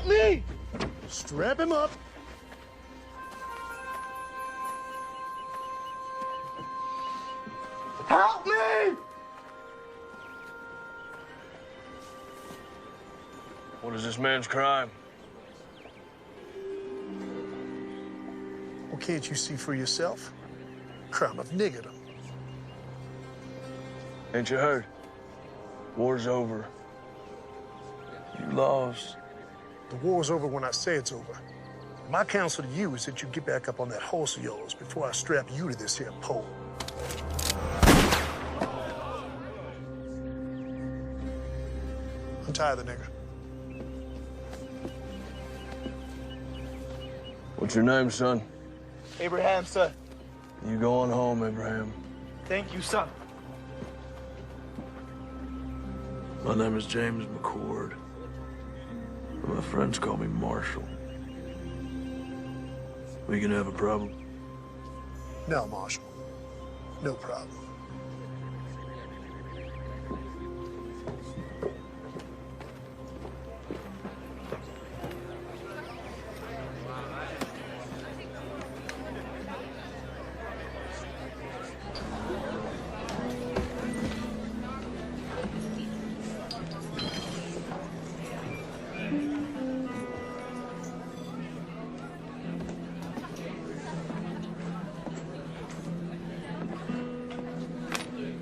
Help me! Strap him up. Help me! What is this man's crime? Well, can't you see for yourself? Crime of niggerdom. Ain't you heard? War's over. You lost. The war's over when I say it's over. My counsel to you is that you get back up on that horse of yours before I strap you to this here pole. Untie the nigger. What's your name, son? Abraham, sir. You go on home, Abraham. Thank you, son. My name is James McCord. My friends call me Marshall. We gonna have a problem? No, Marshal. No problem.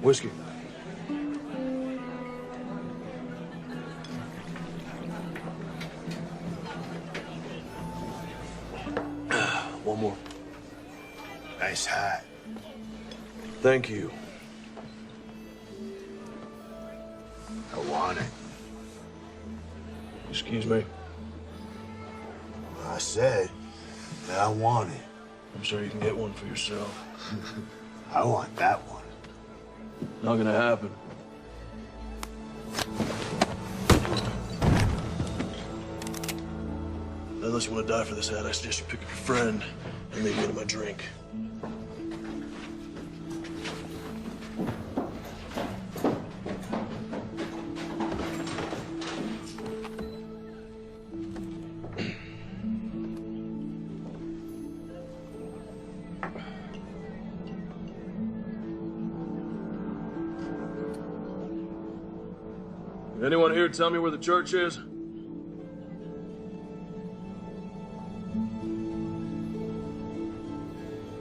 Whiskey. One more. Nice hide. Thank you. I want it. Excuse me. I said that I want it. I'm sure you can get one for yourself. I want that one. Not gonna happen. Unless you want to die for this hat, I suggest you pick up your friend and maybe get him a drink. Anyone here tell me where the church is?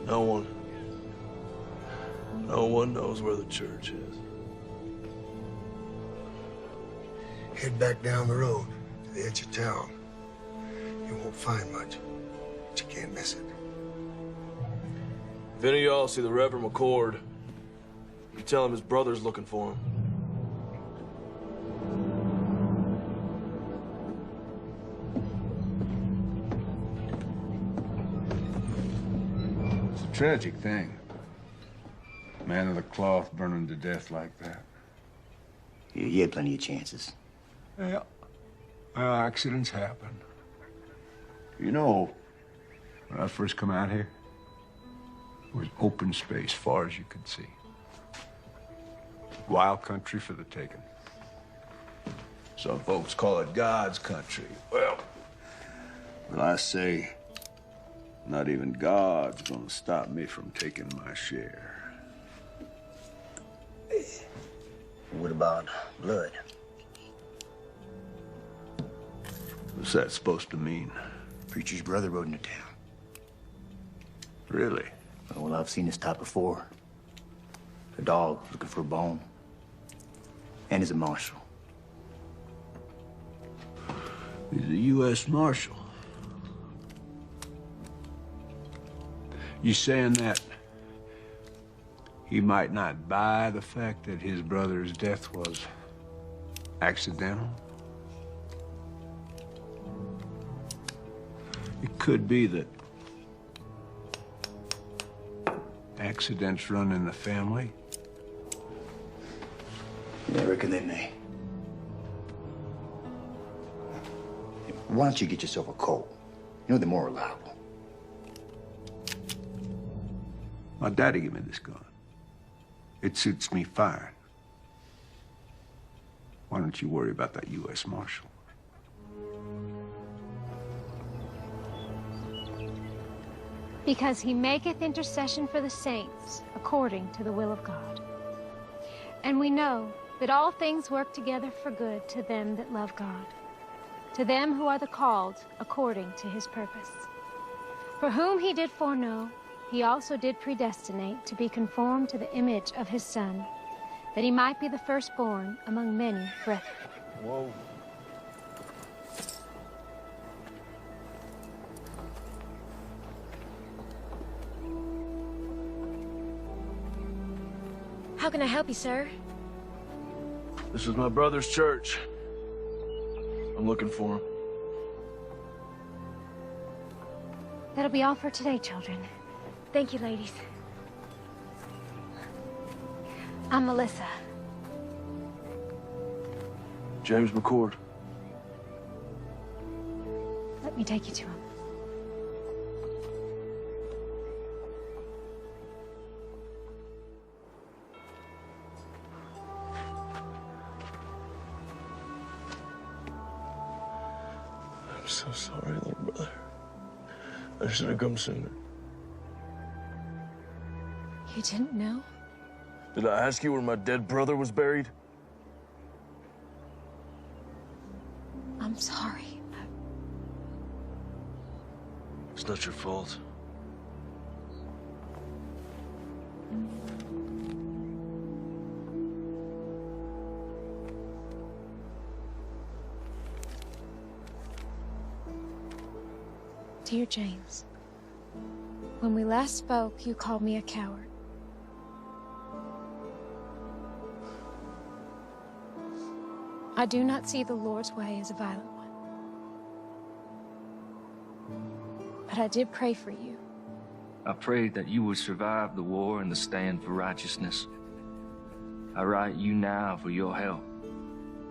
No one. No one knows where the church is. Head back down the road to the edge of town. You won't find much, but you can't miss it. If any of y'all see the Reverend McCord, you tell him his brother's looking for him. Tragic thing. Man of the cloth burning to death like that. You had plenty of chances. Yeah. Well, accidents happen. You know, when I first come out here, it was open space far as you could see. Wild country for the taking. Some folks call it God's country. Well, I say, not even God's gonna stop me from taking my share. What about blood? What's that supposed to mean? Preacher's brother rode into town. Really? Well, I've seen this type before. A dog looking for a bone. And he's a marshal. He's a U.S. Marshal. You saying that he might not buy the fact that his brother's death was accidental? It could be that accidents run in the family. Yeah, I reckon they may. Why don't you get yourself a Colt? You know, they're more reliable. My daddy gave me this gun. It suits me fine. Why don't you worry about that U.S. Marshal? Because he maketh intercession for the saints according to the will of God. And we know that all things work together for good to them that love God, to them who are the called according to his purpose. For whom he did foreknow, he also did predestinate to be conformed to the image of his Son, that he might be the firstborn among many brethren. Whoa. How can I help you, sir? This is my brother's church. I'm looking for him. That'll be all for today, children. Thank you, ladies. I'm Melissa. James McCord. Let me take you to him. I'm so sorry, little brother. I should have come sooner. You didn't know? Did I ask you where my dead brother was buried? I'm sorry. It's not your fault. Dear James, when we last spoke, you called me a coward. I do not see the Lord's way as a violent one. But I did pray for you. I prayed that you would survive the war and the stand for righteousness. I write you now for your help.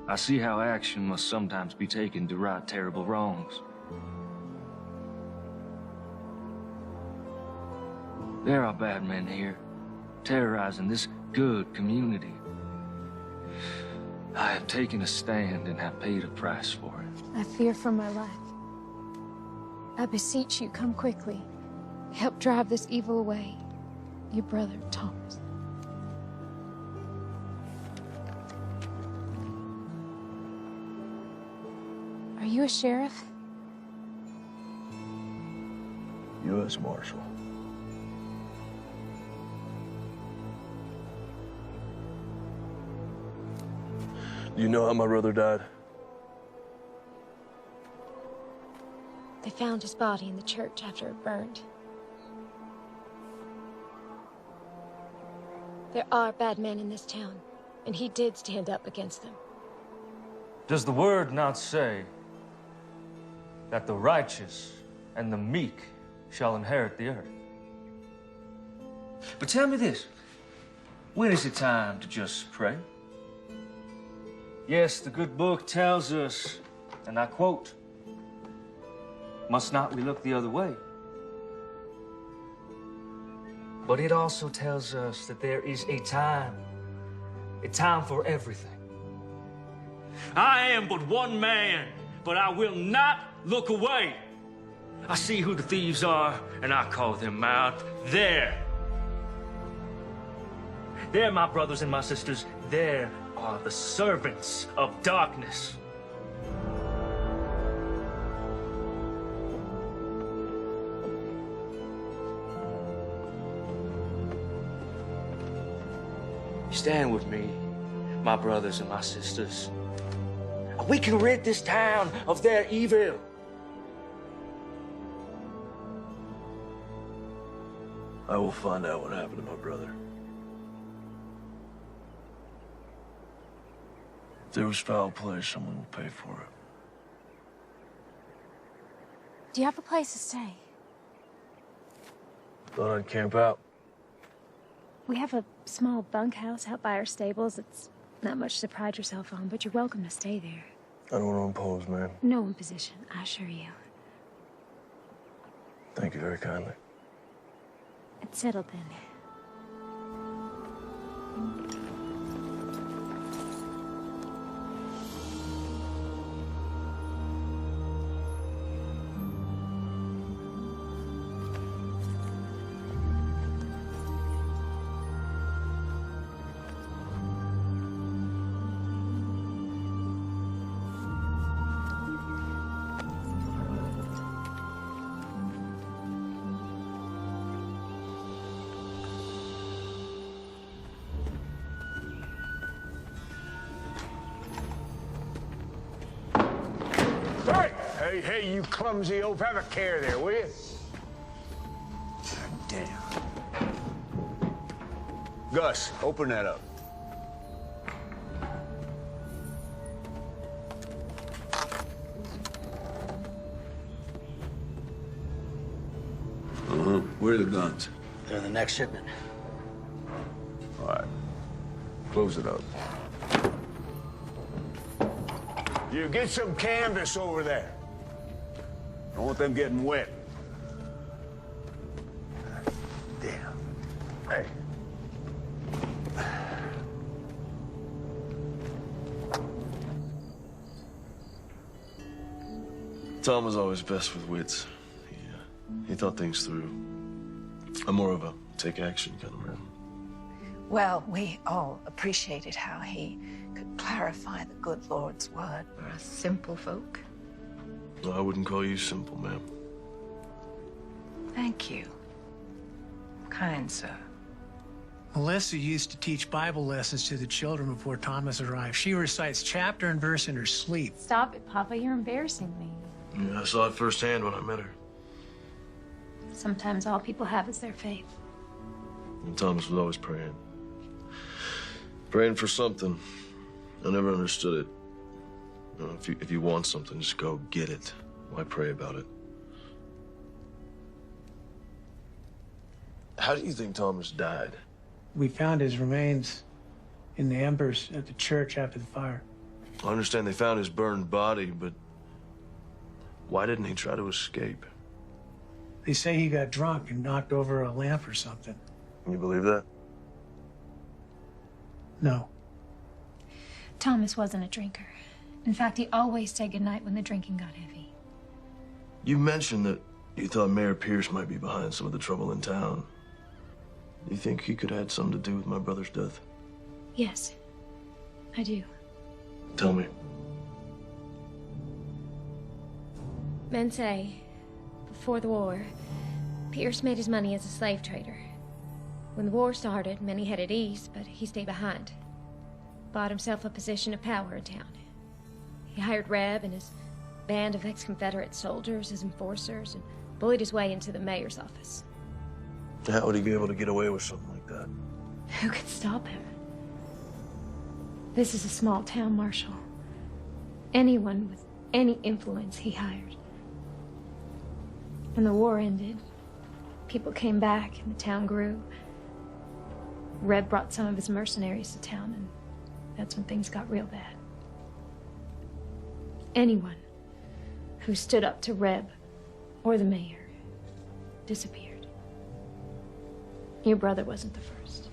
I see how action must sometimes be taken to right terrible wrongs. There are bad men here, terrorizing this good community. I have taken a stand and have paid a price for it. I fear for my life. I beseech you, come quickly. Help drive this evil away. Your brother, Thomas. Are you a sheriff? U.S. Marshal. Do you know how my brother died? They found his body in the church after it burned. There are bad men in this town, and he did stand up against them. Does the word not say that the righteous and the meek shall inherit the earth? But tell me this, when is it time to just pray? Yes, the good book tells us, and I quote, "Must not we look the other way?" But it also tells us that there is a time for everything. I am but one man, but I will not look away. I see who the thieves are, and I call them out. There, my brothers and my sisters, there are the servants of darkness. Stand with me, my brothers and my sisters. We can rid this town of their evil. I will find out what happened to my brother. If there was foul play, someone will pay for it. Do you have a place to stay? Thought I'd camp out. We have a small bunkhouse out by our stables. It's not much to pride yourself on, but you're welcome to stay there. I don't want to impose, man. No imposition, I assure you. Thank you very kindly. It's settled then. Hey, you clumsy oaf, have a care there, will you? God damn. Gus, open that up. Where are the guns? They're in the next shipment. All right. Close it up. You get some canvas over there. Don't want them getting wet. Damn. Hey. Tom was always best with wits. He thought things through. I'm more of a take action kind of man. Well, we all appreciated how he could clarify the good Lord's word for us simple folk. No, I wouldn't call you simple, ma'am. Thank you. Kind sir. Melissa used to teach Bible lessons to the children before Thomas arrived. She recites chapter and verse in her sleep. Stop it, Papa. You're embarrassing me. Yeah, I saw it firsthand when I met her. Sometimes all people have is their faith. And Thomas was always praying. Praying for something. I never understood it. You know, if you want something, just go get it. Why pray about it? How do you think Thomas died? We found his remains in the embers at the church after the fire. I understand they found his burned body, but why didn't he try to escape? They say he got drunk and knocked over a lamp or something. You believe that? No. Thomas wasn't a drinker. In fact, he always said goodnight when the drinking got heavy. You mentioned that you thought Mayor Pierce might be behind some of the trouble in town. Do you think he could have had something to do with my brother's death? Yes, I do. Tell me. Men say, before the war, Pierce made his money as a slave trader. When the war started, many headed east, but he stayed behind. Bought himself a position of power in town. He hired Reb and his band of ex-Confederate soldiers as enforcers and bullied his way into the mayor's office. How would he be able to get away with something like that? Who could stop him? This is a small town, Marshal. Anyone with any influence he hired. When the war ended, people came back and the town grew. Reb brought some of his mercenaries to town, and that's when things got real bad. Anyone who stood up to Reb or the mayor disappeared. Your brother wasn't the first.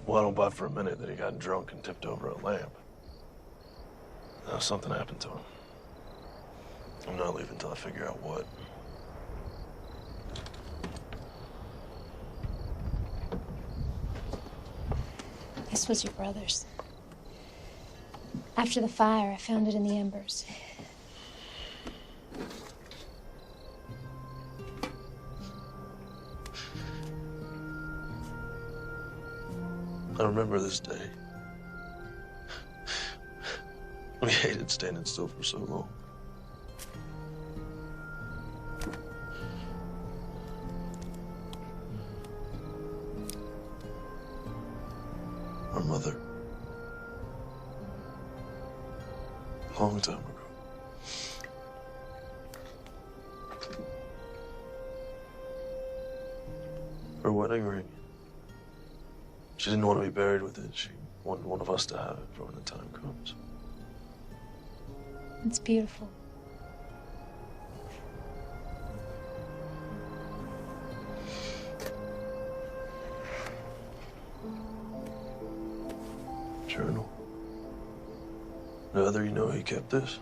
Well, I don't buy for a minute that he got drunk and tipped over a lamp. Now, something happened to him. I'm not leaving until I figure out what. This was your brother's. After the fire, I found it in the embers. I remember this day. We hated standing still for so long. Our mother. A long time ago. Her wedding ring. She didn't want to be buried with it. She wanted one of us to have it for when the time comes. It's beautiful. Journal. The other, you know, he kept this?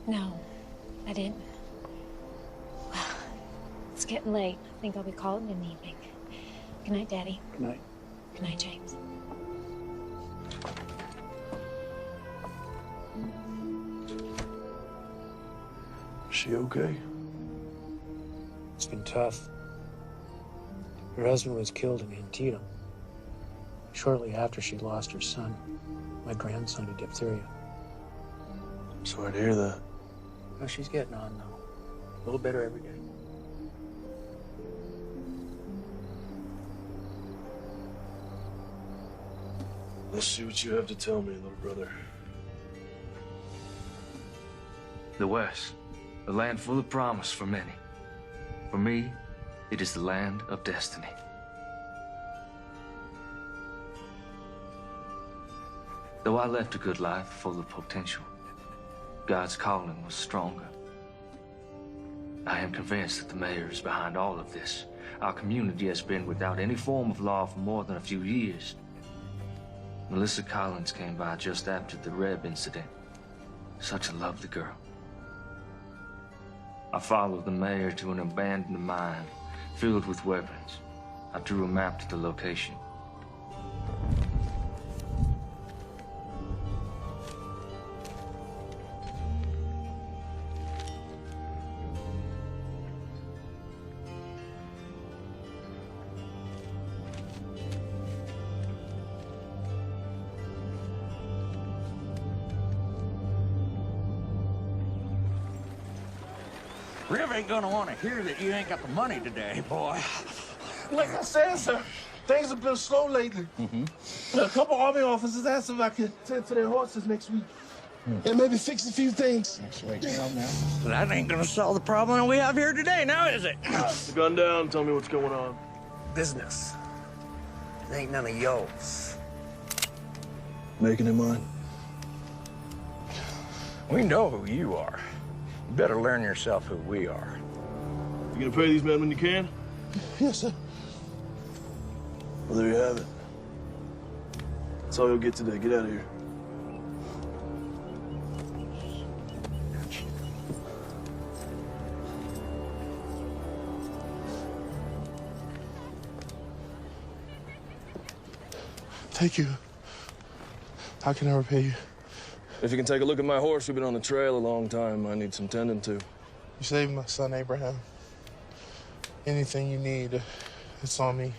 No, I didn't. Well, it's getting late. I think I'll be calling in the evening. Good night, Daddy. Good night. Good night, James. Is she okay? It's been tough. Her husband was killed in Antietam. Shortly after she lost her son, my grandson, to diphtheria. I'm sorry to hear that. Oh, she's getting on, though. A little better every day. Let's see what you have to tell me, little brother. The West, a land full of promise for many. For me, it is the land of destiny. Though I left a good life full of potential, God's calling was stronger. I am convinced that the mayor is behind all of this. Our community has been without any form of law for more than a few years. Melissa Collins came by just after the Reb incident. Such a lovely girl. I followed the mayor to an abandoned mine filled with weapons. I drew a map to the location. Rev ain't gonna want to hear that you ain't got the money today, boy. Like I said, sir, things have been slow lately. A couple Army officers asked if I could tend to their horses next week. And maybe fix a few things. That's right now. That ain't gonna solve the problem we have here today, now is it? Put the gun down, tell me what's going on. Business. It ain't none of yours. Making it mine. We know who you are. You better learn yourself who we are. You gonna pay these men when you can? Yes, sir. Well, there you have it. That's all you'll get today. Get out of here. Thank you. How can I repay you? If you can take a look at my horse, we've been on the trail a long time. I need some tending to. You saved my son, Abraham. Anything you need, it's on me.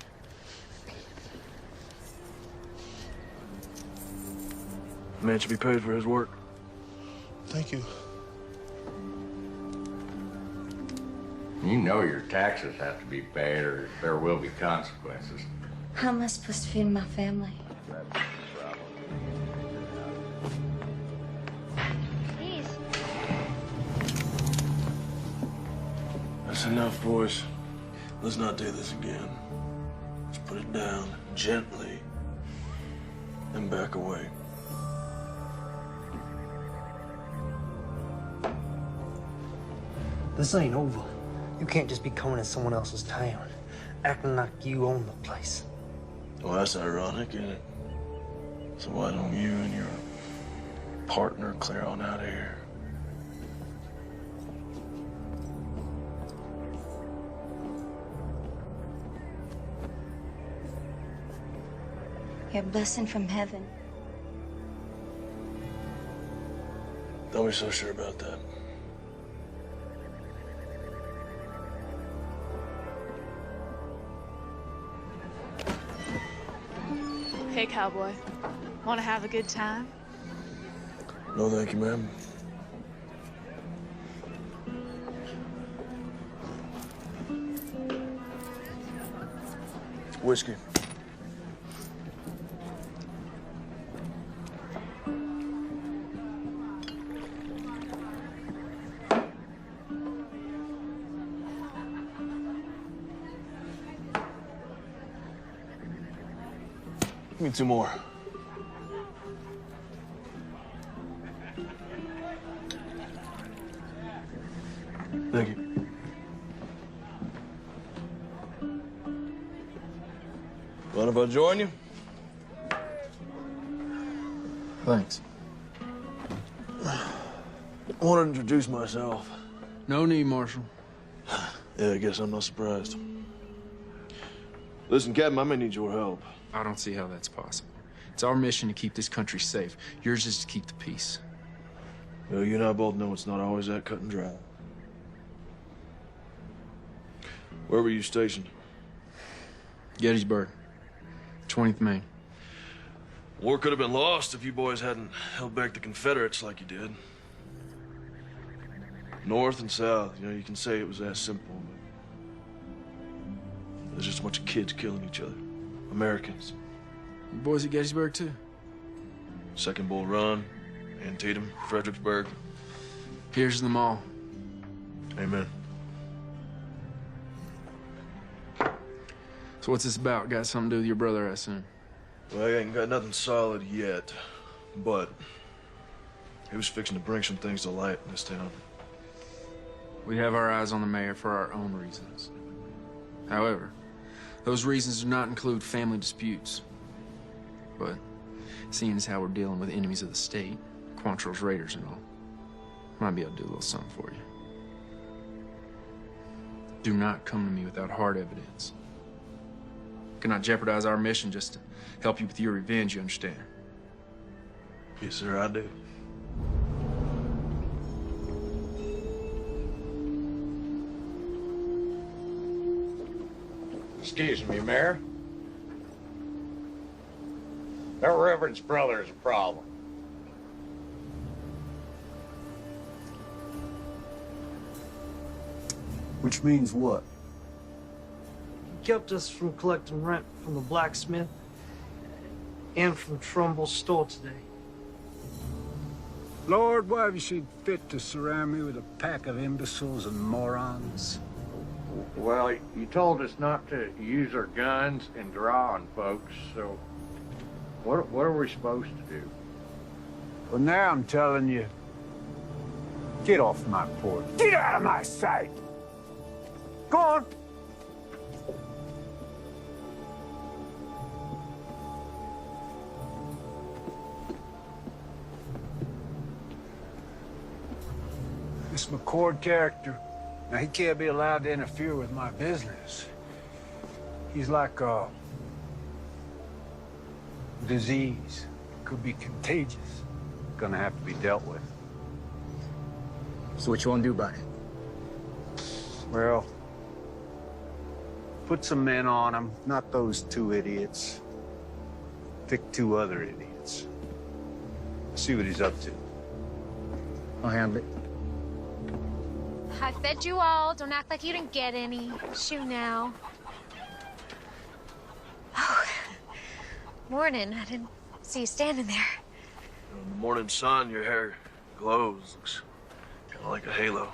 The man should be paid for his work. Thank you. You know your taxes have to be paid or there will be consequences. How am I supposed to feed my family? Please. That's enough, boys. Let's not do this again. Let's put it down gently and back away. This ain't over. You can't just be coming in someone else's town, acting like you own the place. Well, that's ironic, isn't it? So why don't you and your partner clear on out of here? You're a blessing from heaven. Don't be so sure about that. Hey, cowboy. Want to have a good time? No, thank you, ma'am. Whiskey. Give me 2 more. Thank you. Mind if I join you? Thanks. I want to introduce myself. No need, Marshal. Yeah, I guess I'm not surprised. Listen, Captain, I may need your help. I don't see how that's possible. It's our mission to keep this country safe. Yours is to keep the peace. Well, you and I both know it's not always that cut and dry. Where were you stationed? Gettysburg, 20th Maine. War could have been lost if you boys hadn't held back the Confederates like you did. North and South, you know, you can say it was that simple, but there's just a bunch of kids killing each other. Americans. You boys at Gettysburg, too? Second Bull Run, Antietam, Fredericksburg. Here's them all. Amen. So what's this about? Got something to do with your brother, I assume? Well, I ain't got nothing solid yet, but he was fixing to bring some things to light in this town. We have our eyes on the mayor for our own reasons. However, those reasons do not include family disputes. But seeing as how we're dealing with enemies of the state, Quantrill's raiders and all, might be able to do a little something for you. Do not come to me without hard evidence. Cannot jeopardize our mission just to help you with your revenge, you understand? Yes, sir, I do. Excuse me, Mayor. Their reverend's brother is a problem. Which means what? He kept us from collecting rent from the blacksmith and from Trumbull's store today. Lord, why have you seen fit to surround me with a pack of imbeciles and morons? Well, you told us not to use our guns and draw on folks, so what are we supposed to do? Well, now I'm telling you, get off my porch. Get out of my sight! Go on! This McCord character, now he can't be allowed to interfere with my business. He's like a disease. Could be contagious. Gonna have to be dealt with. So what you want to do about it? Well, put some men on him, not those two idiots. Pick two other idiots. See what he's up to. I'll handle it. I fed you all. Don't act like you didn't get any. Shoo now. Oh, morning. I didn't see you standing there. In the morning sun, your hair glows. Looks kind of like a halo.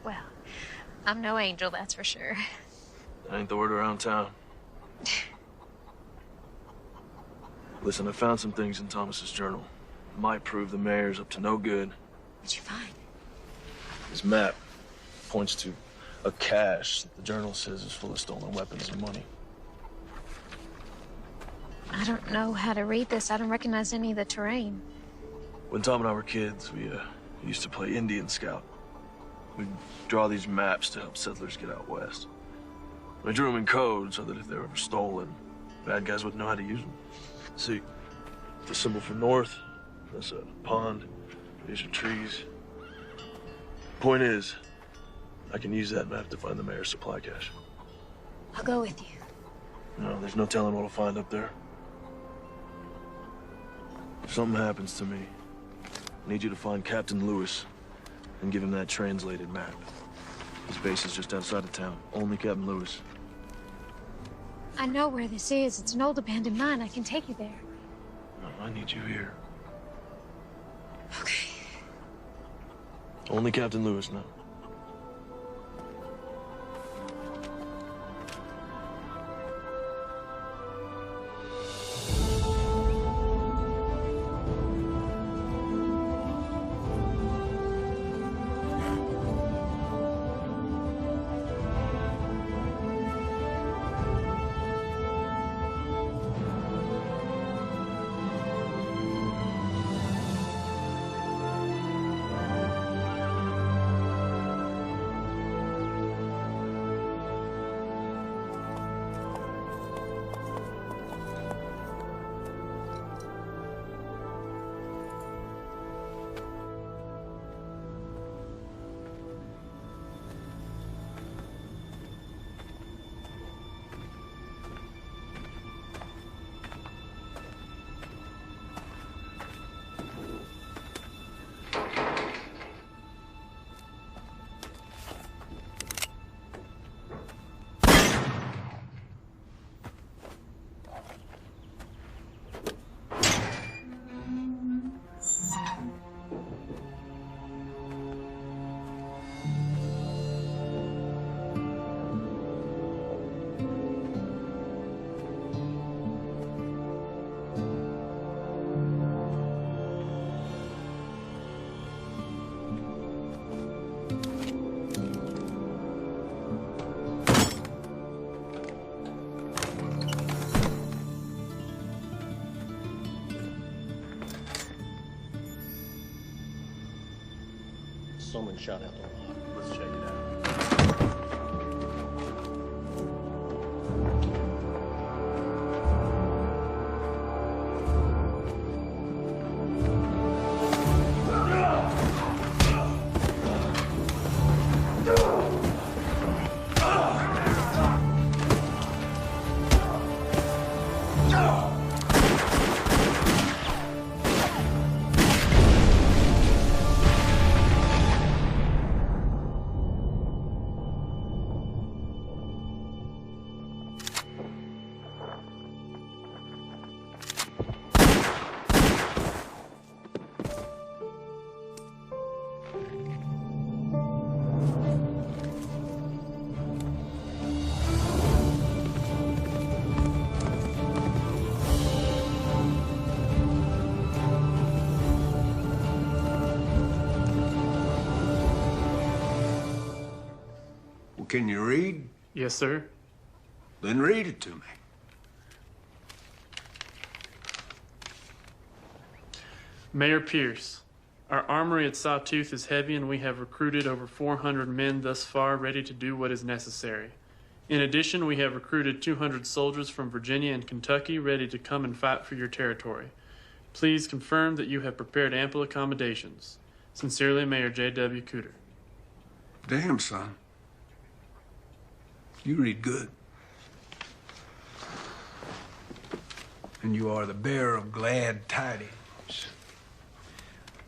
Well, I'm no angel, that's for sure. That ain't the word around town. Listen, I found some things in Thomas's journal. Might prove the mayor's up to no good. What'd you find? His map points to a cache that the journal says is full of stolen weapons and money. I don't know how to read this. I don't recognize any of the terrain. When Tom and I were kids, we used to play Indian Scout. We'd draw these maps to help settlers get out west. We drew them in code so that if they were ever stolen, bad guys wouldn't know how to use them. See, the symbol for north, that's a pond, these are trees. Point is, I can use that map to find the mayor's supply cache. I'll go with you. No, there's no telling what I'll find up there. If something happens to me, I need you to find Captain Lewis and give him that translated map. His base is just outside of town. Only Captain Lewis. I know where this is. It's an old abandoned mine. I can take you there. No, I need you here. Okay. Only Captain Lewis now. someone shot out the lock. Let's check it out. Can you read? Yes, sir. Then read it to me. Mayor Pierce, our armory at Sawtooth is heavy and we have recruited over 400 men thus far ready to do what is necessary. In addition, we have recruited 200 soldiers from Virginia and Kentucky ready to come and fight for your territory. Please confirm that you have prepared ample accommodations. Sincerely, Mayor J.W. Cooter. Damn, son. You read good. And you are the bearer of glad tidings.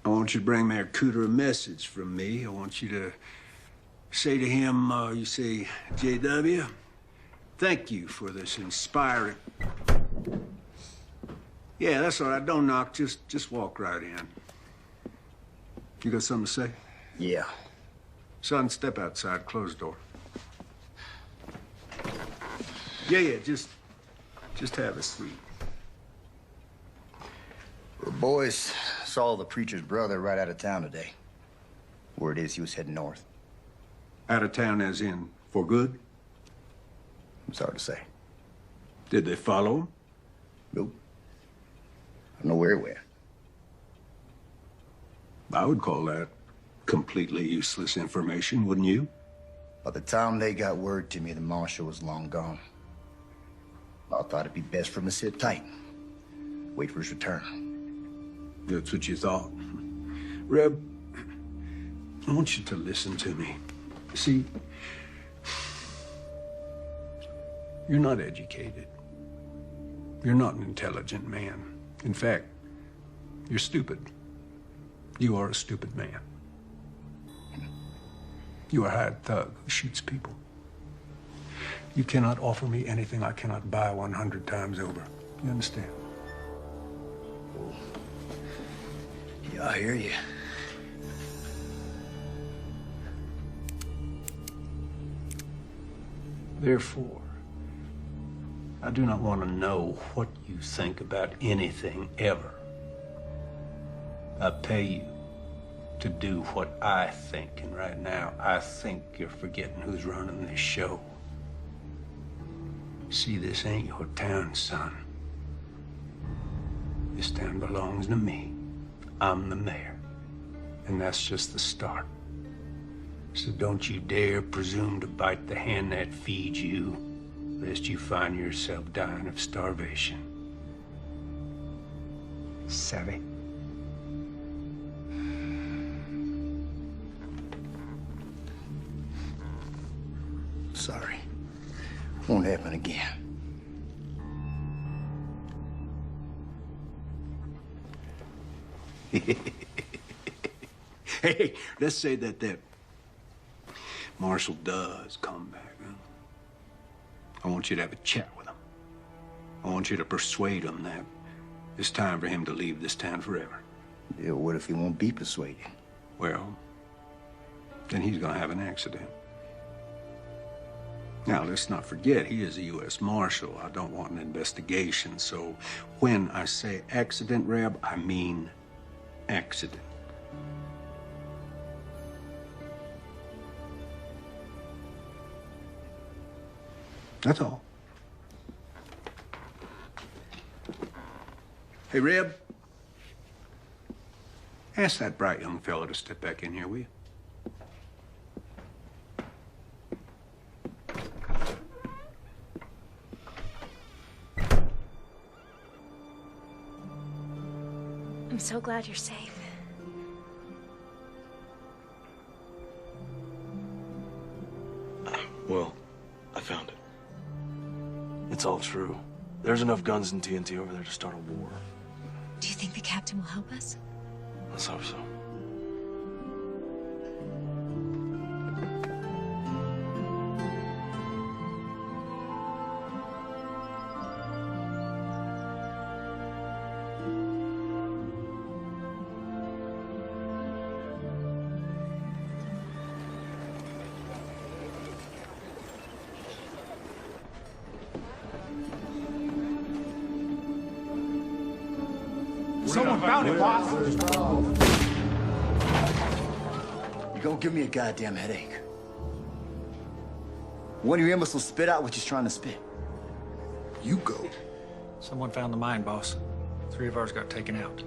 I want you to bring Mayor Cooter a message from me. I want you to say to him, you say, J.W., thank you for this inspiring... Yeah, that's all right. Don't knock. Just walk right in. You got something to say? Yeah. Son, step outside. Close the door. Yeah, just have a seat. The boys saw the preacher's brother right out of town today. Word is he was heading north. Out of town as in for good? It's hard to say. Did they follow him? Nope. I don't know where he went. I would call that completely useless information, wouldn't you? By the time they got word to me, the marshal was long gone. I thought it'd be best for him to sit tight. Wait for his return. That's what you thought. Reb, I want you to listen to me. See, you're not educated. You're not an intelligent man. In fact, you're stupid. You are a stupid man. You are a hired thug who shoots people. You cannot offer me anything I cannot buy 100 times over. You understand? Yeah, I hear you. Therefore, I do not want to know what you think about anything ever. I pay you to do what I think, and right now, I think you're forgetting who's running this show. See, this ain't your town, son. This town belongs to me. I'm the mayor. And that's just the start. So don't you dare presume to bite the hand that feeds you, lest you find yourself dying of starvation. Savvy? Sorry. Won't happen again. Hey, let's say that Marshal does come back, huh? I want you to have a chat with him. I want you to persuade him that it's time for him to leave this town forever. Yeah, what if he won't be persuaded? Well, then he's gonna have an accident. Now, let's not forget, he is a U.S. Marshal. I don't want an investigation, so when I say accident, Reb, I mean accident. That's all. Hey, Reb, ask that bright young fellow to step back in here, will you? I'm so glad you're safe. Well, I found it. It's all true. There's enough guns and TNT over there to start a war. Do you think the captain will help us? Let's hope so. Someone found it, boss. You're gonna give me a goddamn headache. One of your imbeciles spit out what you're trying to spit. You go. Someone found the mine, boss. 3 of ours got taken out.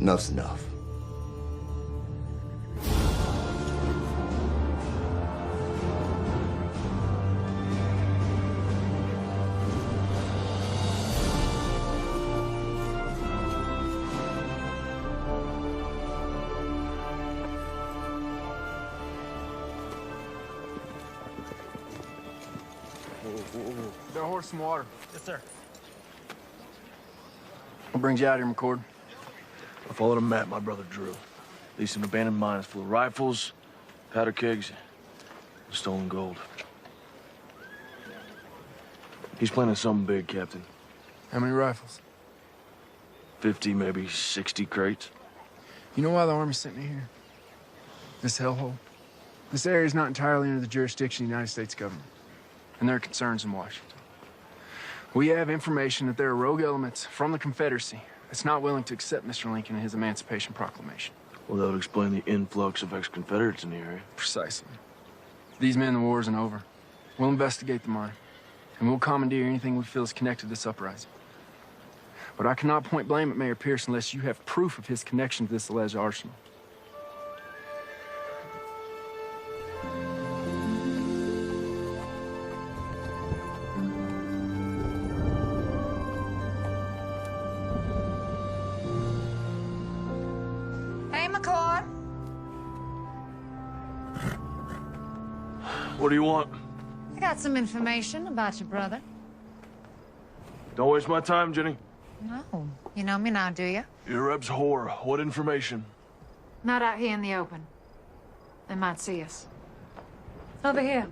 Enough's enough. Got a horse some water. Yes, sir. What brings you out here, McCord? I followed a map my brother drew. Leased an abandoned mine full of rifles, powder kegs, and stolen gold. He's planning something big, Captain. How many rifles? 50, maybe 60 crates. You know why the Army sent me here? This hellhole? This area is not entirely under the jurisdiction of the United States government, and there are concerns in Washington. We have information that there are rogue elements from the Confederacy that's not willing to accept Mr. Lincoln and his Emancipation Proclamation. Well, that would explain the influx of ex-Confederates in the area. Precisely. These men, the war isn't over. We'll investigate the mine, and we'll commandeer anything we feel is connected to this uprising. But I cannot point blame at Mayor Pierce unless you have proof of his connection to this alleged arsenal. Hey, McCord. What do you want? I got some information about your brother. Don't waste my time, Jenny. No. You know me now, do you? You're Reb's whore. What information? Not out here in the open. They might see us. Over here.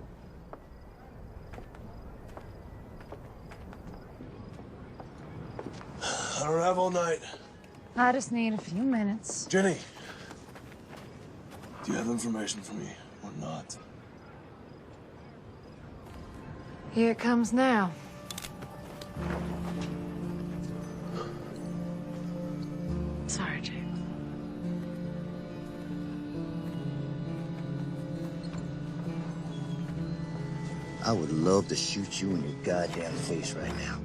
I don't have all night. I just need a few minutes. Jenny, do you have information for me or not? Here it comes now. Sorry, Jake. I would love to shoot you in your goddamn face right now.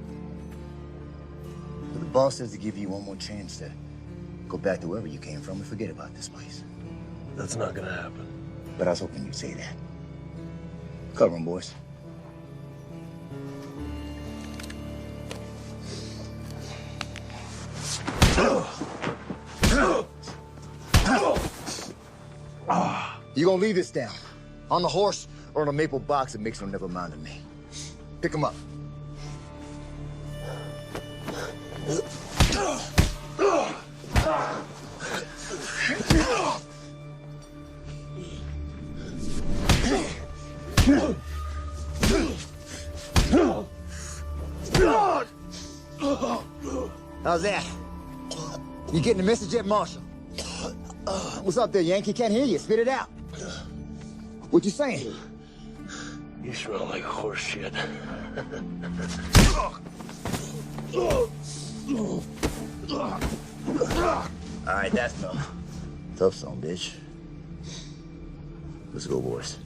But the boss says to give you one more chance to go back to wherever you came from and forget about this place. That's not gonna happen. But I was hoping you'd say that. Cover 'em, boys. You gonna leave this down? On the horse or in a maple box that makes no never mind to me? Pick him up. How's that? You getting the message yet, Marshal? What's up there, Yankee? Can't hear you. Spit it out. What you saying? You smell like horse shit. All right, that's enough. Tough song, bitch. Let's go, boys.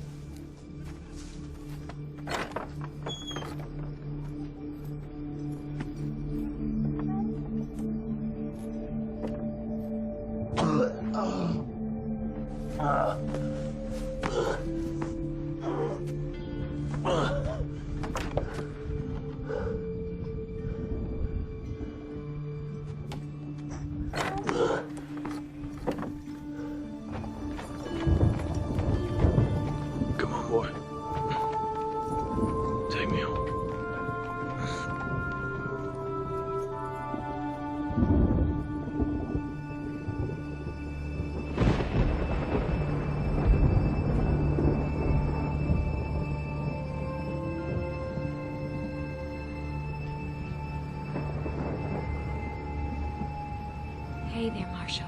there, Marshal.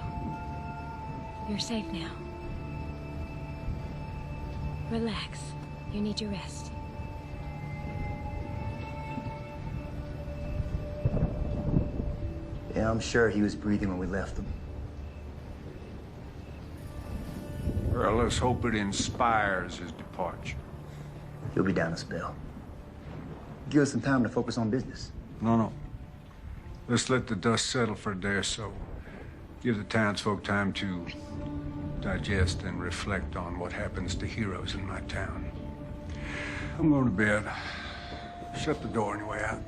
You're safe now. Relax. You need your rest. Yeah, I'm sure he was breathing when we left him. Well, let's hope it inspires his departure. He'll be down a spell. Give us some time to focus on business. No. Let's let the dust settle for a day or so. Give the townsfolk time to digest and reflect on what happens to heroes in my town. I'm going to bed. Shut the door on your way out.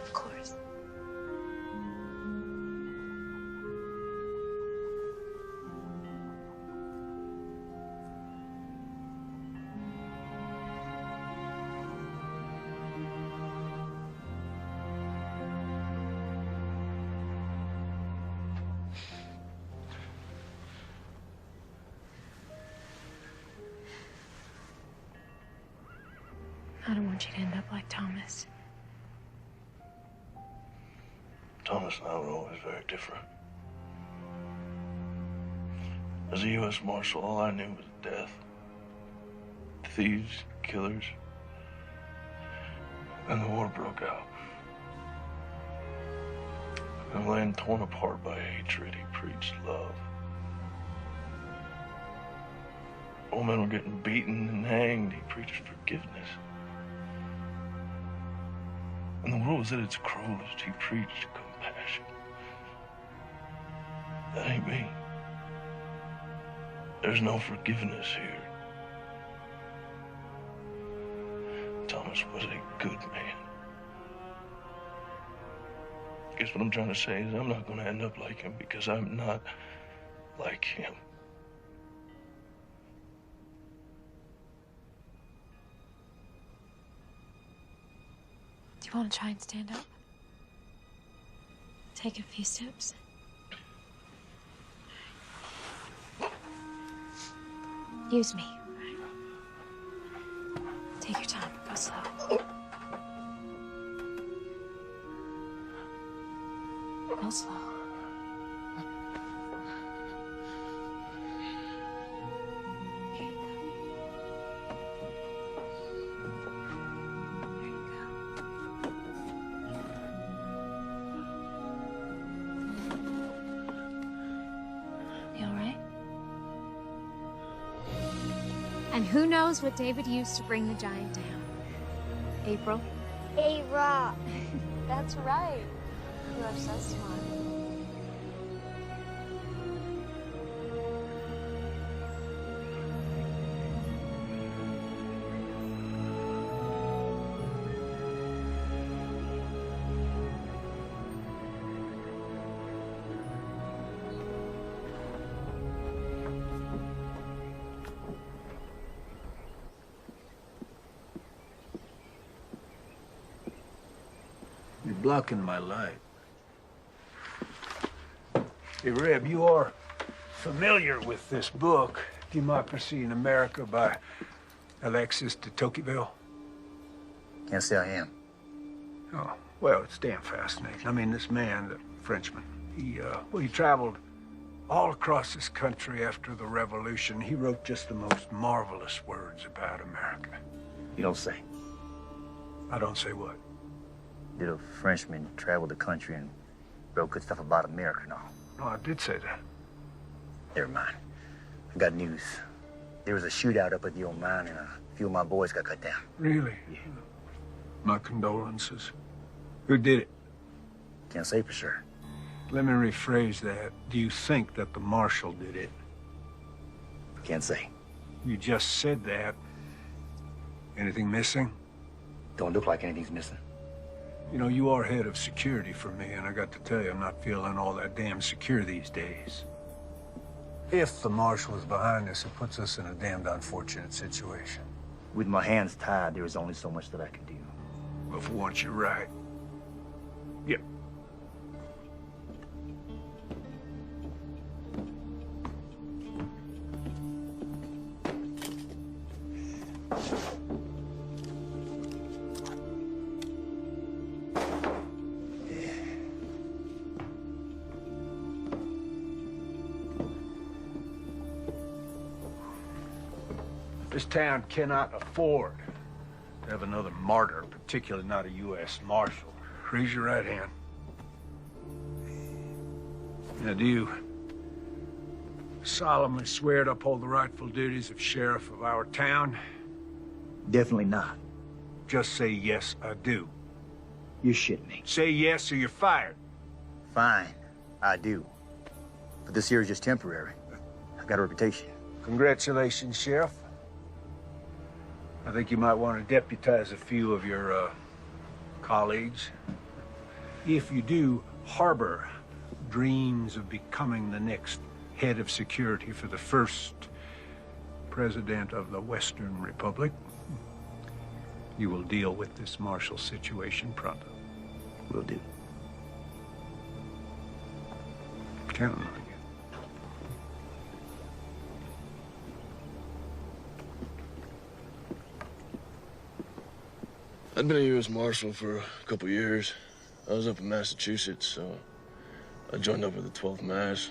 Of course. I don't want you to end up like Thomas. Thomas and I were always very different. As a U.S. Marshal, all I knew was death. Thieves, killers. And the war broke out. And a land torn apart by hatred, he preached love. Old men were getting beaten and hanged, he preached forgiveness. And the world was at its cruelest, he preached compassion. That ain't me. There's no forgiveness here. Thomas was a good man. Guess what I'm trying to say is I'm not going to end up like him because I'm not like him. Do you want to try and stand up? Take a few steps. Use me. Take your time. Go slow. Go slow. And who knows what David used to bring the giant down? April? A-Rock. That's right. You are so smart. You're blocking my light. Hey, Reb, you are familiar with this book, Democracy in America by Alexis de Tocqueville? Can't say I am. Oh, well, it's damn fascinating. I mean, this man, the Frenchman, he traveled all across this country after the Revolution. He wrote just the most marvelous words about America. You don't say. I don't say what? Did a Frenchman travel the country and wrote good stuff about America and all? No, I did say that. Never mind. I got news. There was a shootout up at the old mine and a few of my boys got cut down. Really? Yeah. My condolences. Who did it? Can't say for sure. Let me rephrase that. Do you think that the marshal did it? Can't say. You just said that. Anything missing? Don't look like anything's missing. You know, you are head of security for me, and I got to tell you, I'm not feeling all that damn secure these days. If the marshal is behind this, it puts us in a damned unfortunate situation. With my hands tied, there is only so much that I can do. Well, for once, you're right. Yep. This town cannot afford to have another martyr, particularly not a U.S. Marshal. Raise your right hand. Now, do you solemnly swear to uphold the rightful duties of sheriff of our town? Definitely not. Just say, yes, I do. You're shitting me. Say yes or you're fired. Fine, I do. But this here is just temporary. I've got a reputation. Congratulations, Sheriff. I think you might want to deputize a few of your colleagues. If you do harbor dreams of becoming the next head of security for the first president of the Western Republic, you will deal with this martial situation pronto. Will do. Counting on you. I'd been a U.S. Marshal for a couple years. I was up in Massachusetts, so I joined up with the 12th Mass,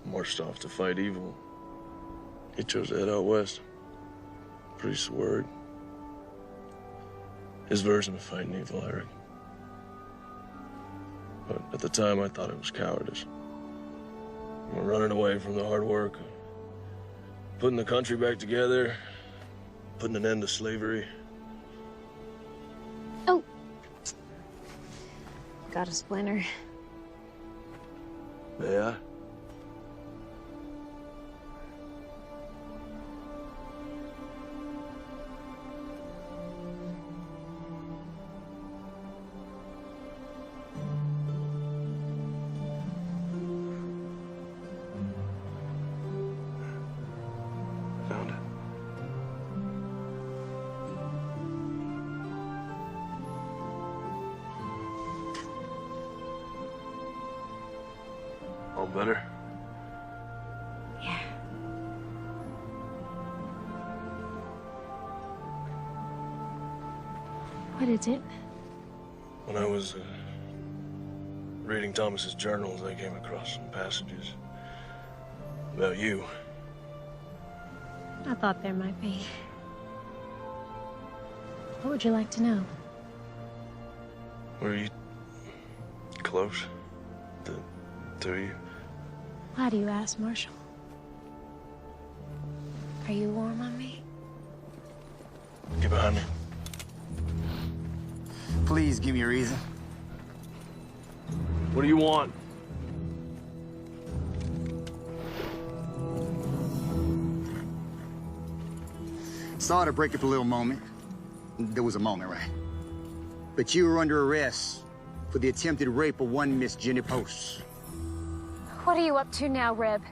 marched off to fight evil. He chose to head out west. Priest's word. His version of fighting evil, Eric. But at the time, I thought it was cowardice. We're running away from the hard work, putting the country back together, putting an end to slavery. Oh. Got a splinter. May I? Found it. All better? Yeah. What is it? When I was reading Thomas's journals, I came across some passages about you. I thought there might be. What would you like to know? Were you close? The two of you? Why do you ask, Marshal? Are you warm on me? Get behind me. Please give me a reason. What do you want? Sorry to break up a little moment. There was a moment, right? But you were under arrest for the attempted rape of one Miss Jenny Post. What are you up to now, Reb?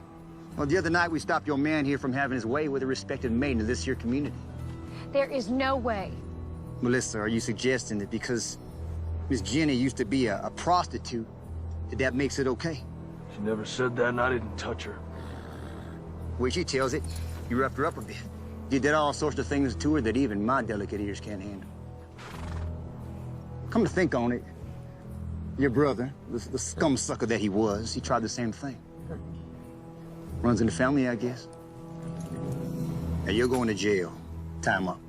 Well, the other night we stopped your man here from having his way with a respected maiden of this here community. There is no way. Melissa, are you suggesting that because Miss Jenny used to be a prostitute, that makes it okay? She never said that, and I didn't touch her. Well, she tells it. You roughed her up a bit. You did all sorts of things to her that even my delicate ears can't handle. Come to think on it, your brother, the scum sucker that he was, he tried the same thing. Runs in the family, I guess. Now you're going to jail. Time up.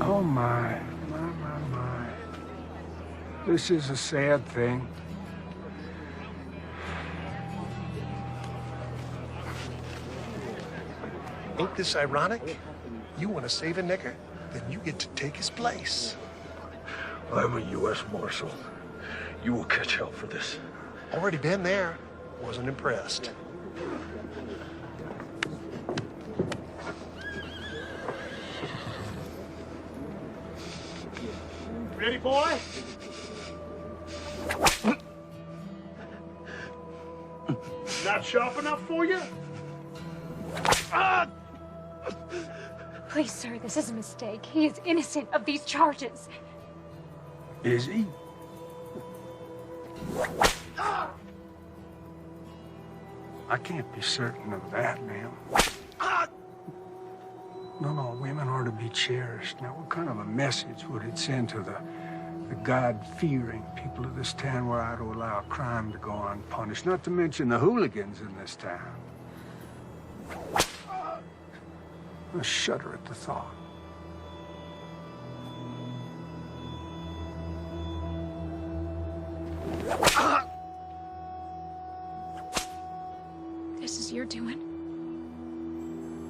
Oh, my. This is a sad thing. Ain't this ironic? You want to save a nigger, then you get to take his place. I'm a U.S. Marshal. You will catch hell for this. Already been there. Wasn't impressed. Ready, boy? Not sharp enough for you? Please, sir, this is a mistake. He is innocent of these charges. Is he? I can't be certain of that, ma'am. No, women are to be cherished. Now, what kind of a message would it send to the God-fearing people of this town were I to allow crime to go unpunished? Not to mention the hooligans in this town. I shudder at the thought. This is your doing?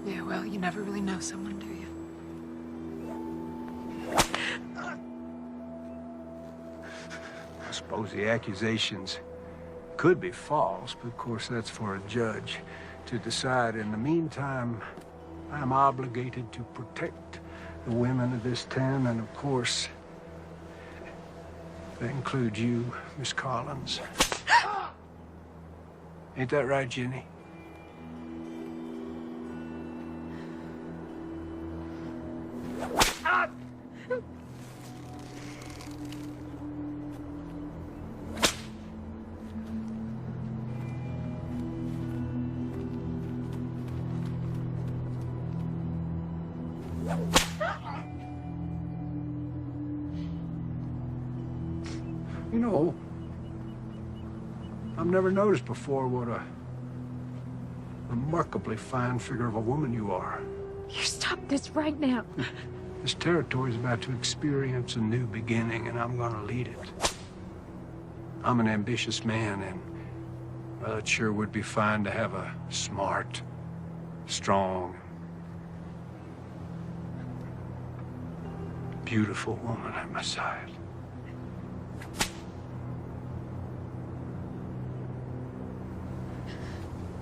Yeah, well, you never really know someone, do you? I suppose the accusations could be false, but of course that's for a judge to decide. In the meantime, I'm obligated to protect the women of this town, and of course, that includes you, Miss Collins. Ain't that right, Jenny? You know, I've never noticed before what a remarkably fine figure of a woman you are. You stop this right now. This territory is about to experience a new beginning, and I'm gonna lead it. I'm an ambitious man, and well, it sure would be fine to have a smart, strong, beautiful woman at my side.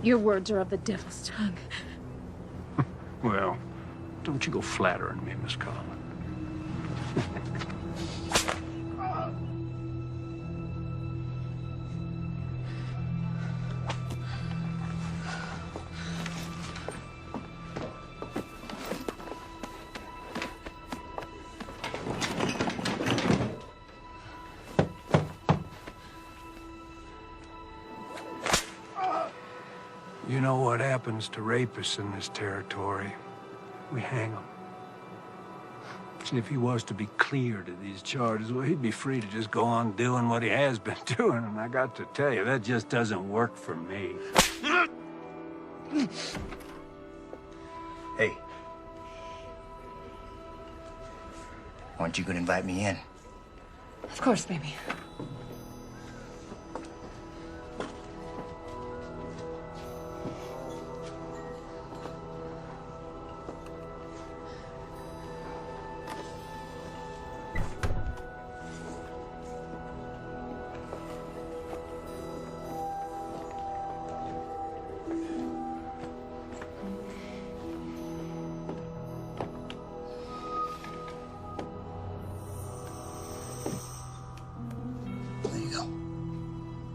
Your words are of the devil's tongue. Well, don't you go flattering me, Miss Collins. You know what happens to rapists in this territory? We hang them. See, if he was to be cleared of these charges, well, he'd be free to just go on doing what he has been doing, and I got to tell you, that just doesn't work for me. Hey. Aren't you gonna invite me in? Of course, baby.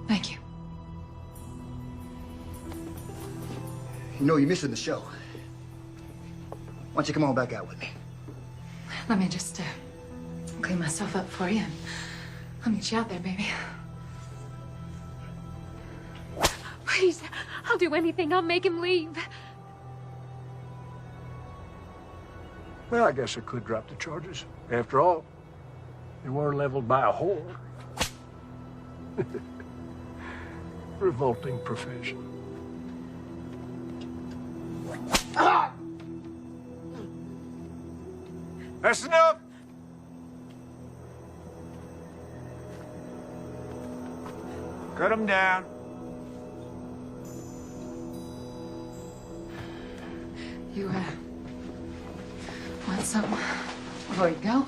Thank you. You know you're missing the show. Why don't you come on back out with me? Let me just clean myself up for you, and I'll meet you out there, baby. Please, I'll do anything. I'll make him leave. Well, I guess I could drop the charges. After all, they were leveled by a whore. Revolting profession. That's enough! Cut them down. You, want something before you go?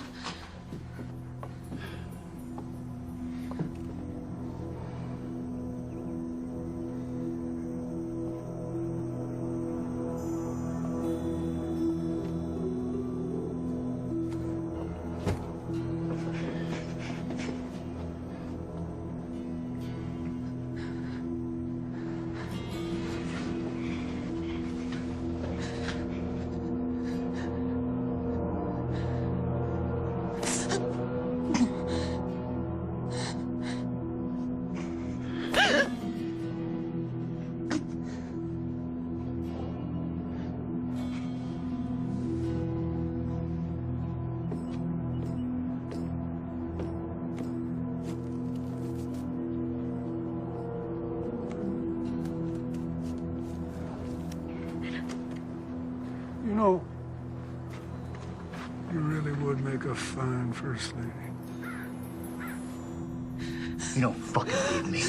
You know, you really would make a fine first lady. You don't fucking leave me.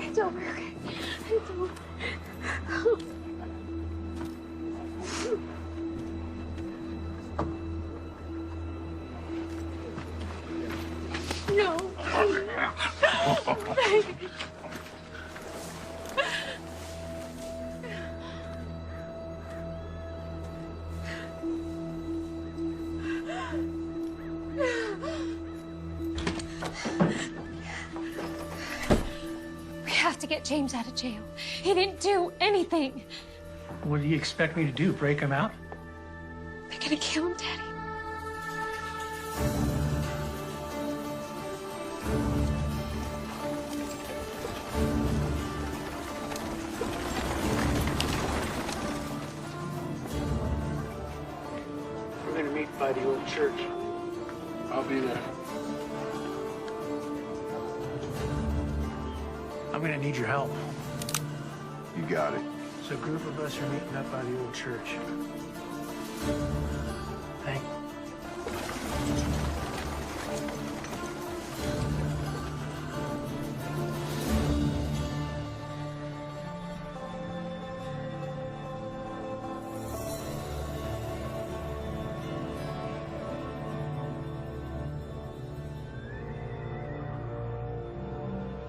It's over. It's over. No. We have to get James out of jail. He didn't do anything. What do you expect me to do? Break him out? They're gonna kill him, Daddy. We're gonna meet by the old church. I'll be there. I'm gonna need your help. You got it. So a group of us are meeting up by the old church. Thank you.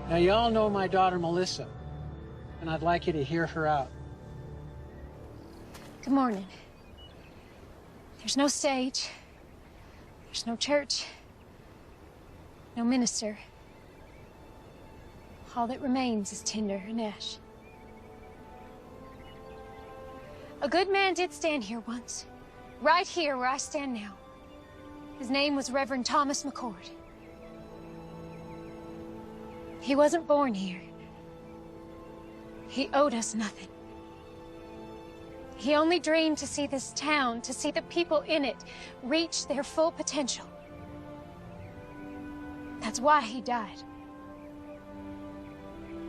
Now, y'all know my daughter, Melissa, and I'd like you to hear her out. Good morning. There's no stage. There's no church. No minister. All that remains is tinder and ash. A good man did stand here once. Right here where I stand now. His name was Reverend Thomas McCord. He wasn't born here. He owed us nothing. He only dreamed to see this town, to see the people in it, reach their full potential. That's why he died.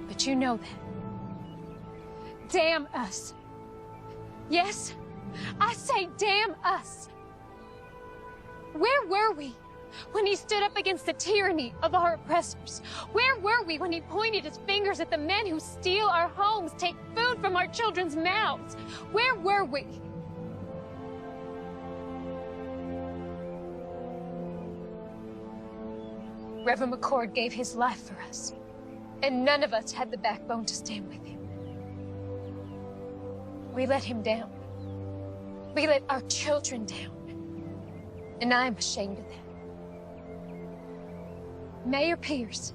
But you know that. Damn us. Yes, I say damn us. Where were we when he stood up against the tyranny of our oppressors? Where were we when he pointed his fingers at the men who steal our homes, take food from our children's mouths? Where were we? Reverend McCord gave his life for us, and none of us had the backbone to stand with him. We let him down. We let our children down. And I'm ashamed of that. Mayor Pierce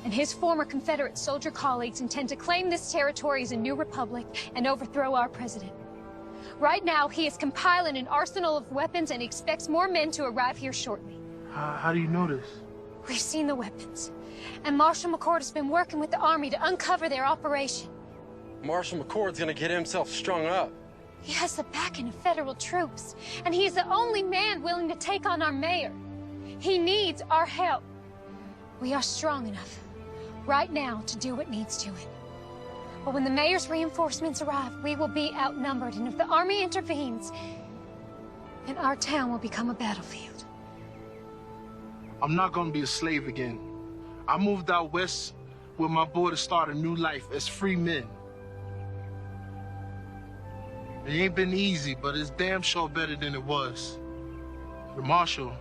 and his former Confederate soldier colleagues intend to claim this territory as a new republic and overthrow our president. Right now, he is compiling an arsenal of weapons and expects more men to arrive here shortly. How do you know this? We've seen the weapons, and Marshal McCord has been working with the Army to uncover their operation. Marshal McCord's gonna get himself strung up. He has the backing of federal troops, and he is the only man willing to take on our mayor. He needs our help. We are strong enough right now to do what needs doing. But when the mayor's reinforcements arrive, we will be outnumbered, and if the Army intervenes, then our town will become a battlefield. I'm not gonna be a slave again. I moved out west with my boy to start a new life as free men. It ain't been easy, but it's damn sure better than it was. The marshal,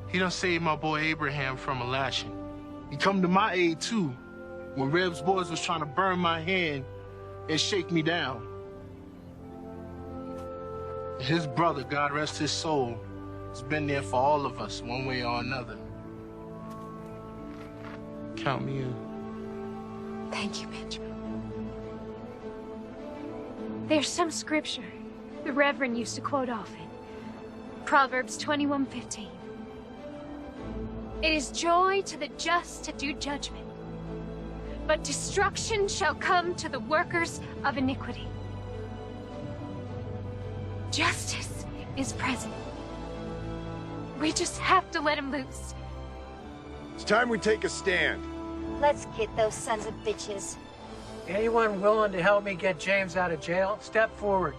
he done saved my boy Abraham from a lashing. He come to my aid too, when Reb's boys was trying to burn my hand and shake me down. His brother, God rest his soul, has been there for all of us, one way or another. Count me in. Thank you, Benjamin. There's some scripture the Reverend used to quote often. Proverbs 21:15. It is joy to the just to do judgment, but destruction shall come to the workers of iniquity. Justice is present. We just have to let him loose. It's time we take a stand. Let's get those sons of bitches. Anyone willing to help me get James out of jail, step forward.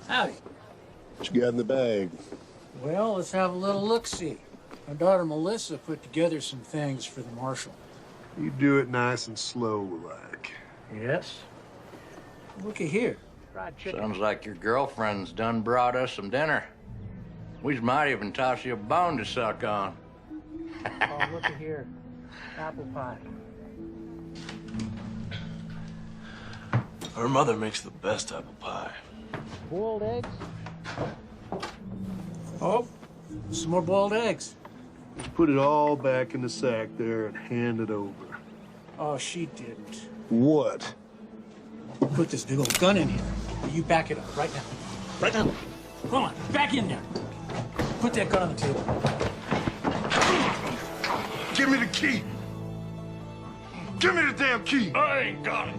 Howdy. What you got in the bag? Well, let's have a little look-see. My daughter Melissa put together some things for the marshal. You do it nice and slow, like. Yes? Looky here. Sounds like your girlfriend's done brought us some dinner. We might even toss you a bone to suck on. Oh, looky here. Apple pie. Her mother makes the best apple pie. Boiled eggs? Oh, some more boiled eggs. Just put it all back in the sack there and hand it over. Oh, she didn't. What? Put this big old gun in here. You back it up right now. Right now. Come on, back in there. Put that gun on the table. Give me the key. Give me the damn key. I ain't got it.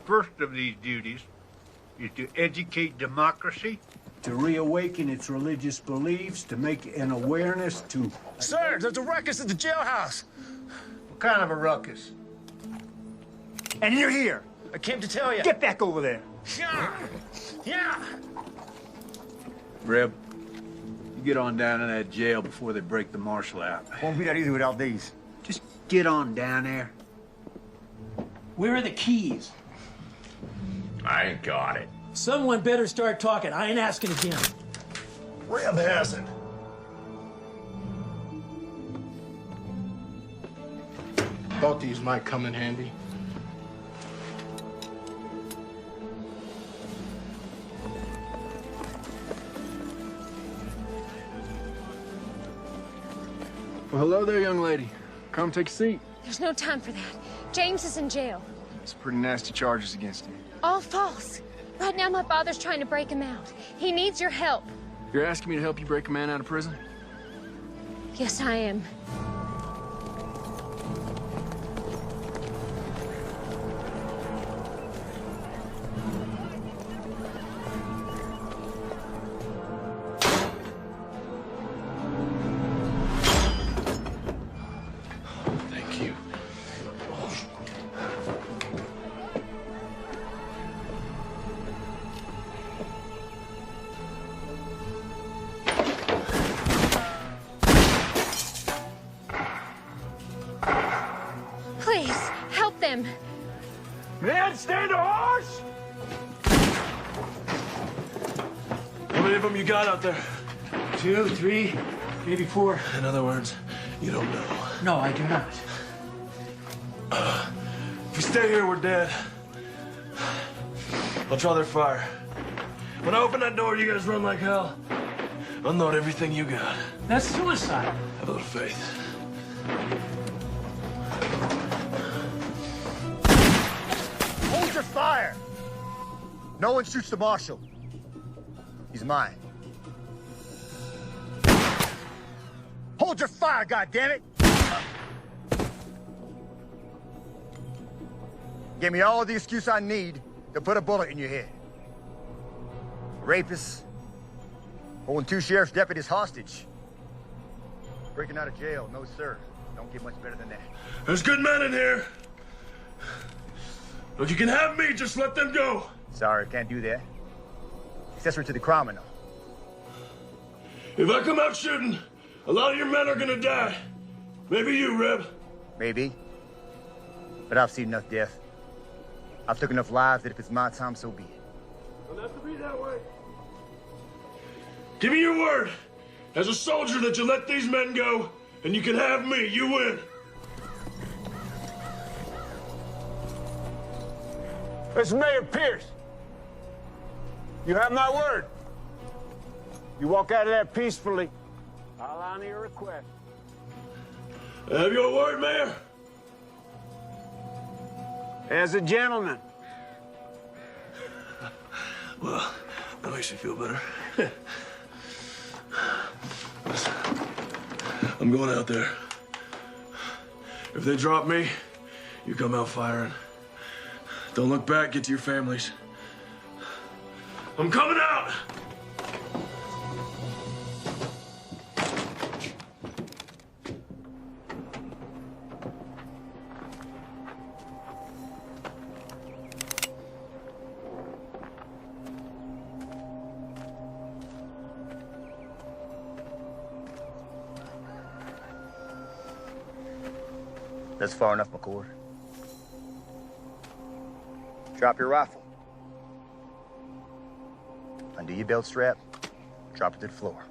First of these duties is to educate democracy, To reawaken its religious beliefs, to make an awareness to... Sir, there's a ruckus at the jailhouse. What kind of a ruckus? And you're here. I came to tell you. Get back over there. Yeah. Reb, you get on down in that jail before they break the marshal out. Won't be that easy without these. Just get on down there. Where are the keys? I ain't got it. Someone better start talking. I ain't asking again. Reb has it. Thought these might come in handy. Well, hello there, young lady. Come take a seat. There's no time for that. James is in jail. It's pretty nasty charges against him. All false. Right now, my father's trying to break him out. He needs your help. You're asking me to help you break a man out of prison? Yes, I am. Thank you. Please, help them. Man, stand a horse! How many of them you got out there? 2, 3, Maybe 4. In other words, you don't know. No, I do not. If we stay here, we're dead. I'll draw their fire. When I open that door, you guys run like hell. Unload everything you got. That's suicide. Have a little faith. Hold your fire! No one shoots the marshal. He's mine. Hold your fire, goddammit! Give me all the excuse I need to put a bullet in your head. Rapists, holding 2 sheriff's deputies hostage. Breaking out of jail, no sir. Don't get much better than that. There's good men in here. If you can have me, just let them go. Sorry, can't do that. Accessory to the crime and all. If I come out shooting, a lot of your men are gonna die. Maybe you, Reb. Maybe. But I've seen enough death. I've took enough lives that if it's my time, so be it. Don't have to be that way. Give me your word, as a soldier, that you let these men go, and you can have me. You win. This is Mayor Pierce. You have my word. You walk out of there peacefully, I'll honor your request. Have your word, Mayor? As a gentleman. Well, that makes me feel better. Listen, I'm going out there. If they drop me, you come out firing. Don't look back, get to your families. I'm coming out! That's far enough, McCord. Drop your rifle. Undo your belt strap. Drop it to the floor.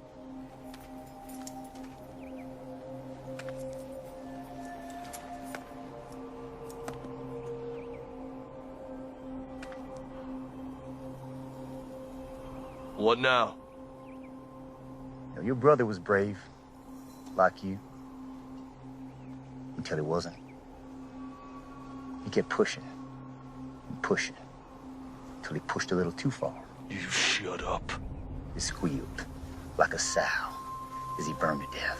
What now? You know, your brother was brave, like you. Until he wasn't. He kept pushing and pushing until he pushed a little too far. You shut up. He squealed like a sow as he burned to death.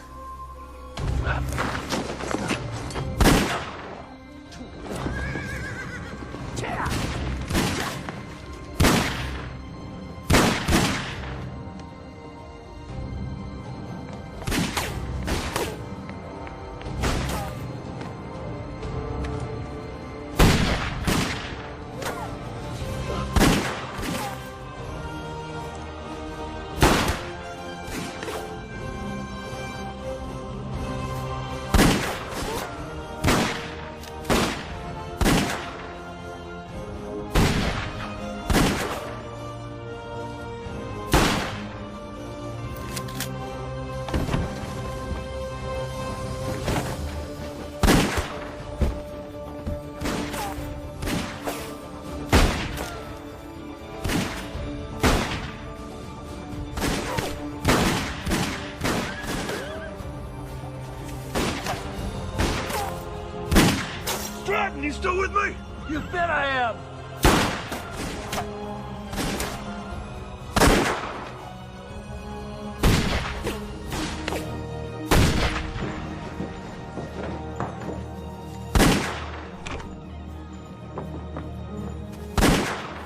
You still with me? You bet I am.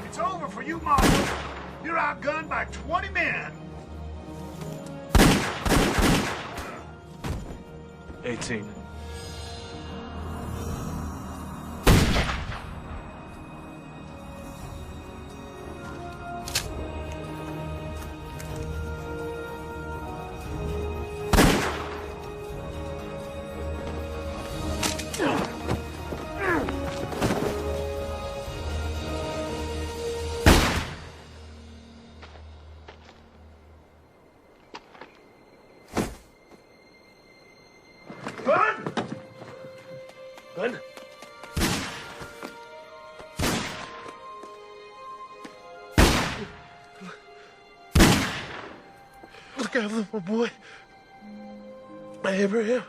It's over for you, Marshal. You're outgunned by 20 men. 18. Ben? Look after my boy. Abraham.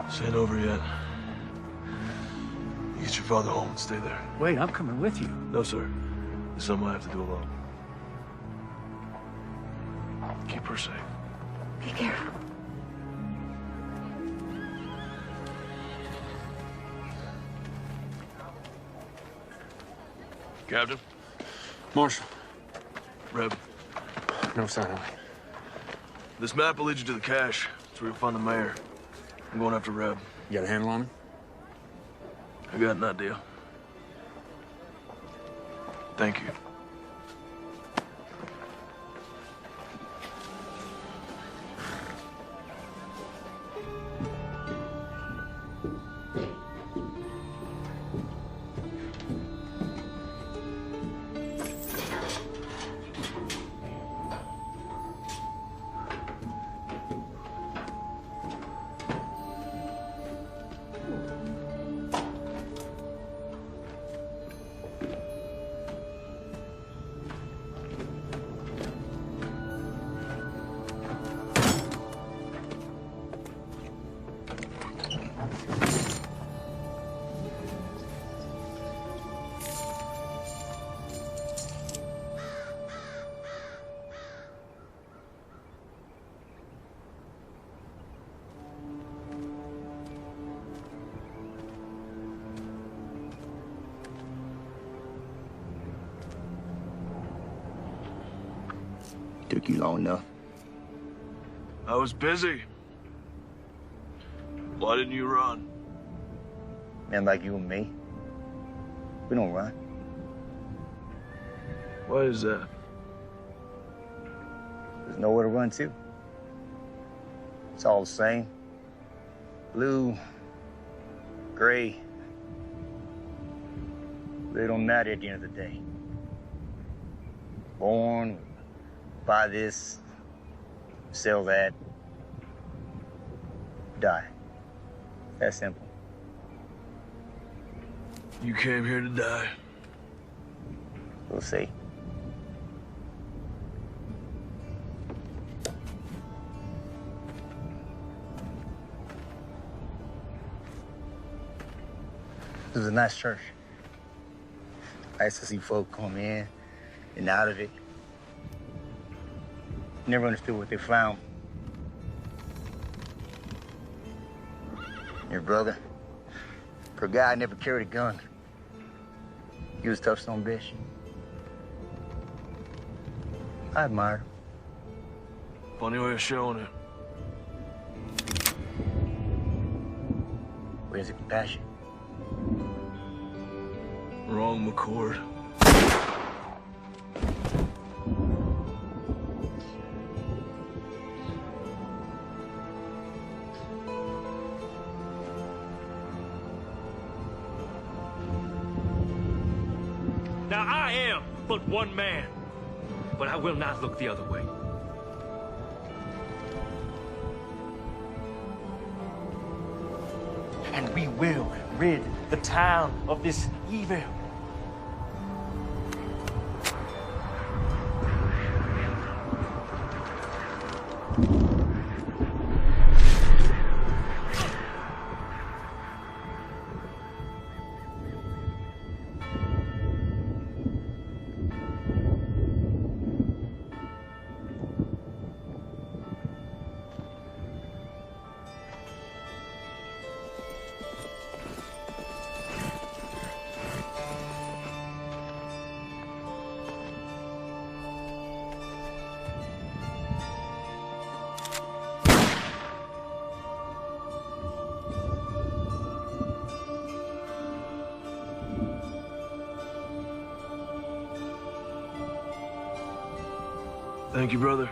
This ain't over yet. You get your father home and stay there. Wait, I'm coming with you. No, sir. It's something I have to do alone. Keep her safe. Be careful. Captain? Marshal. Reb. No sign of it. This map will lead you to the cache. That's where you'll find the mayor. I'm going after Reb. You got a handle on him? I got an idea. Thank you. Took you long enough. I was busy. Why didn't you run? Men like you and me, we don't run. Why is that? There's nowhere to run to. It's all the same. Blue, gray. They don't matter at the end of the day. Born, buy this, sell that, die. That simple. You came here to die. We'll see. It was a nice church. Nice to see folk come in and out of it. Never understood what they found. Your brother, for a guy never carried a gun. He was a tough son of a bitch. I admire him. Funny way of showing it. Where's the compassion? Wrong, McCord. Now I am but one man, but I will not look the other way. And we will rid the town of this evil. Thank you, brother.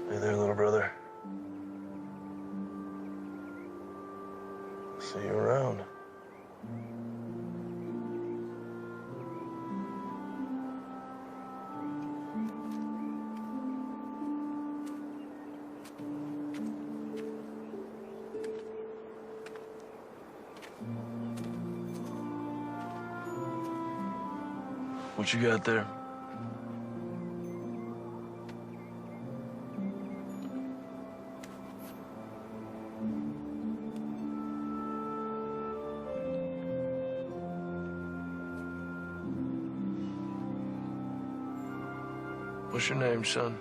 Hey there, little brother. See you around. What you got there? What's your name, son?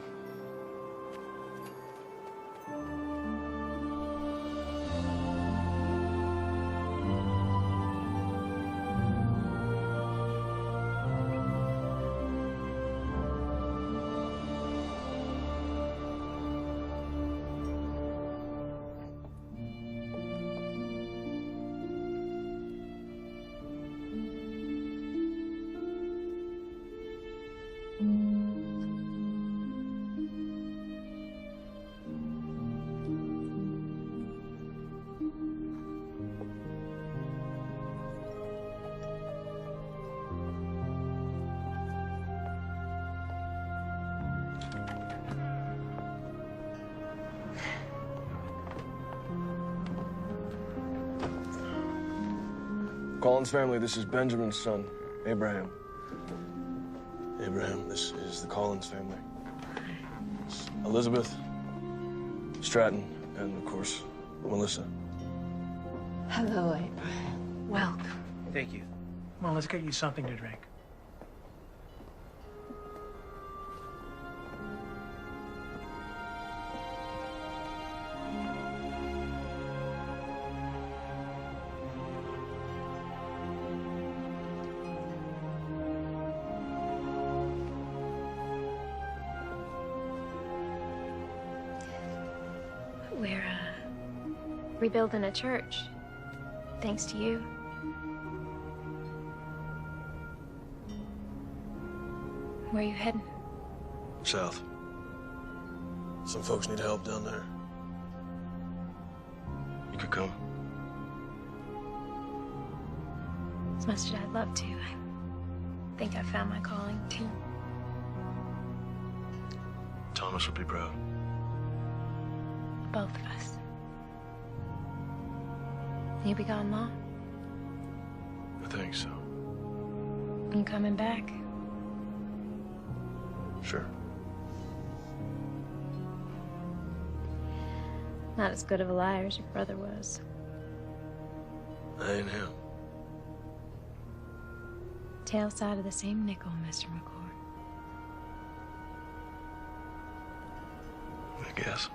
Collins family, this is Benjamin's son, Abraham. Abraham, this is the Collins family. It's Elizabeth, Stratton, and of course, Melissa. Hello, Abraham. Welcome. Thank you. Come on, let's get you something to drink. We're, rebuilding a church, thanks to you. Where are you heading? South. Some folks need help down there. You could come. As much as I'd love to, I think I found my calling, too. Thomas would be proud. Both of us. You be gone long? I think so. You coming back? Sure. Not as good of a liar as your brother was. I ain't him. tail side of the same nickel, Mr. McCord. I guess.